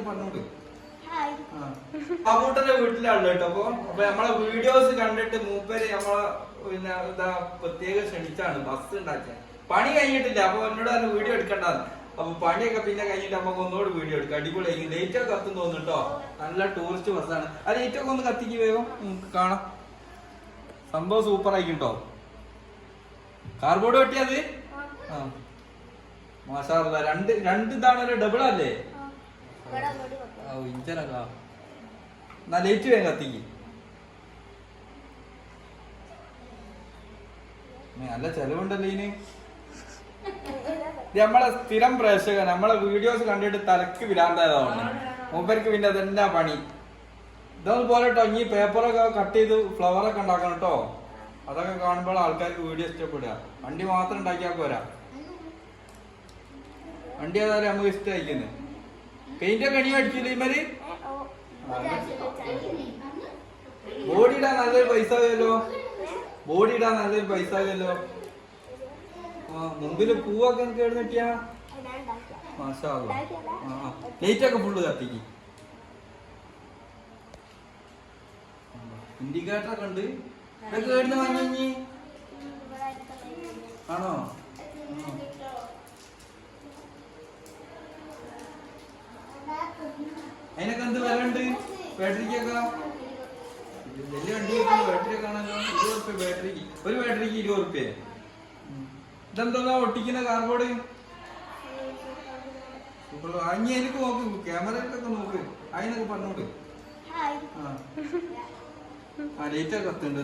പറഞ്ഞോട്. അബൂട്ടന്റെ വീട്ടിലാണല്ലോ കേട്ടോ. അപ്പൊ നമ്മളെ വീഡിയോസ് കണ്ടിട്ട് മൂപ്പര് നമ്മളെ പിന്നെ എന്താ പ്രത്യേകം ക്ഷണിച്ചാണ് ബസ് ഉണ്ടാക്കിയ. പണി കഴിഞ്ഞിട്ടില്ല. അപ്പൊ എന്നോട് തന്നെ വീഡിയോ എടുക്കണ്ടെന്ന്. അപ്പൊ പണിയൊക്കെ പിന്നെ കഴിഞ്ഞിട്ട് നമുക്ക് ഒന്നുകൂടി വീഡിയോ എടുക്കാം. അടിപൊളി ലൈറ്റ് ഒക്കെ കത്തും തോന്നുന്നുട്ടോ. നല്ല ടൂറിസ്റ്റ് ബസ്സാണ്. ആ ലൈറ്റ് ഒക്കെ ഒന്ന് കത്തിക്ക് വേഗം നമുക്ക് കാണാം. സംഭവം സൂപ്പർ ആയിട്ടോ. കാർബോർഡ് വെട്ടിയത് ആ മാഷാ അല്ലാ. രണ്ട് ഇതാണല്ലോ, ഡബിൾ അല്ലേ? ഇഞ്ചനക്കാ എന്നാ ലൈറ്റ് വേഗം കത്തിക്ക്. നല്ല ചെലവുണ്ടല്ലോ ഇതിന്. നമ്മളെ സ്ഥിരം പ്രേക്ഷകൻ നമ്മളെ വീഡിയോസ് കണ്ടിട്ട് തലക്ക് വിരാന്തായതാണ് മൂപ്പർക്ക്. പിന്നെ അതെന്നാ പണി. ഇതൊന്നും പോലെ കേട്ടോ. ഇനി പേപ്പറൊക്കെ കട്ട് ചെയ്ത് ഫ്ലവറൊക്കെ ഉണ്ടാക്കണം കേട്ടോ. അതൊക്കെ കാണുമ്പോൾ ആൾക്കാർക്ക് വീഡിയോ ഇഷ്ടപ്പെടുക. വണ്ടി മാത്രം ഉണ്ടാക്കിയാൽ പോരാ. വണ്ടി ഏതായാലും നമുക്ക് ഇഷ്ടമായിരിക്കുന്നത്. പെയിന്റൊക്കെ അണി അടിച്ചില്ല ഇമാര്. ബോഡി ഇടാൻ നല്ലൊരു പൈസ ആകുമല്ലോ. ബോഡി ഇടാൻ നല്ലൊരു പൈസ ആകുമല്ലോ. മുമ്പില് പൂവൊക്കെ എനിക്ക് എവിടെ കിട്ടിയാ മാഷാ അല്ലാ. ലൈറ്റൊക്കെ ഫുള്ള് കത്തിക്ക്. ഇൻഡിക്കേറ്ററൊക്കെ ഉണ്ട്. ഇതൊക്കെ എവിടുന്ന് വാങ്ങി ആണോ? അതിനൊക്കെ എന്ത് വില ഉണ്ട്? ബാറ്ററിക്കൊക്കെ വലിയ വണ്ടിയൊക്കെ ബാറ്ററി ഒക്കെ ആണല്ലോ. 20 റുപ്യ ബാറ്ററിക്ക്. ഒരു ബാറ്ററിക്ക് 20 റുപ്യ. ഇതെന്താ ഒട്ടിക്കുന്ന കാർബോർഡ്? അഞ്ഞി എനിക്ക് നോക്ക്, ക്യാമറയിലൊക്കെ നോക്ക്. അതിനൊക്കെ പറഞ്ഞോട്. ആ ലൈറ്റൊക്കെ കത്തുണ്ട്.